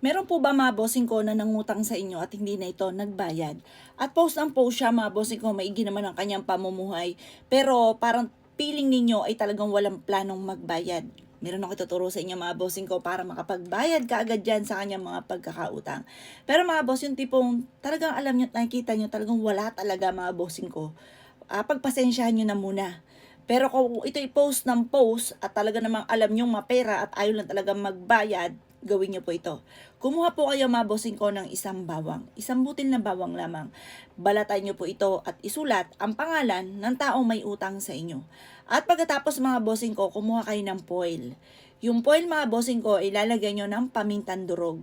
Meron po ba mga bossing ko na nangutang sa inyo at hindi na ito nagbayad? At post ang post siya mga bossing ko, maigi naman ang kanyang pamumuhay. Pero parang feeling ninyo ay talagang walang planong magbayad. Meron ako ituturo sa inyo mga bossing ko para makapagbayad ka agad dyan sa kanyang mga pagkakautang. Pero mga boss, yung tipong talagang alam nyo, nakikita nyo talagang wala talaga mga bossing ko. Pagpasensyahan nyo na muna. Pero kung ito i-post ng post at talaga namang alam nyong mapera at ayaw lang talaga magbayad, gawin nyo po ito. Kumuha po kayo mga bossing ko ng isang bawang. Isang butil na bawang lamang. Balatan nyo po ito at isulat ang pangalan ng taong may utang sa inyo. At pagkatapos mga bossing ko, kumuha kayo ng foil. Yung foil mga bossing ko, ilalagay nyo ng pamintang durog.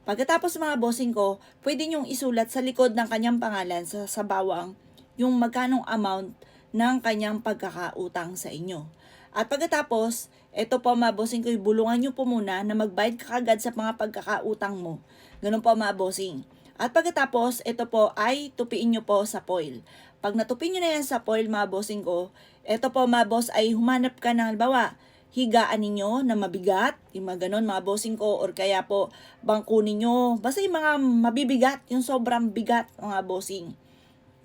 Pagkatapos mga bossing ko, pwede nyong isulat sa likod ng kanyang pangalan sa bawang yung magkanong amount ng kanyang pagkakautang sa inyo. At pagkatapos, ito po mga bossing ko, bulungan nyo po muna na magbayad ka kagad sa mga pagkakautang mo. Ganun po mga bossing. At pagkatapos, ito po ay tupiin nyo po sa foil. Pag natupi nyo na yan sa foil mga bossing ko, ito po mga boss ay humanap ka ng halimbawa, higaan ninyo na mabigat, yung mga ganun mga bossing ko, or kaya po bangko ninyo, basta yung mga mabibigat, yung sobrang bigat mga bossing.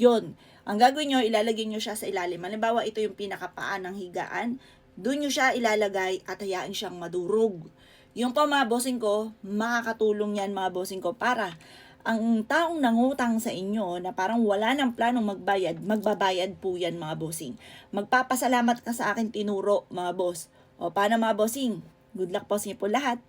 Yun, ang gagawin nyo, ilalagay nyo siya sa ilalim. Halimbawa, ito yung pinakapaan ng higaan. Doon nyo siya ilalagay at hayaan siyang madurog. Yung pa mga bossing ko, makakatulong yan mga bossing ko para ang taong nangutang sa inyo na parang wala ng planong magbayad, magbabayad po yan mga bossing. Magpapasalamat ka sa akin tinuro mga boss. O paano mga bossing? Good luck po sa inyo po lahat.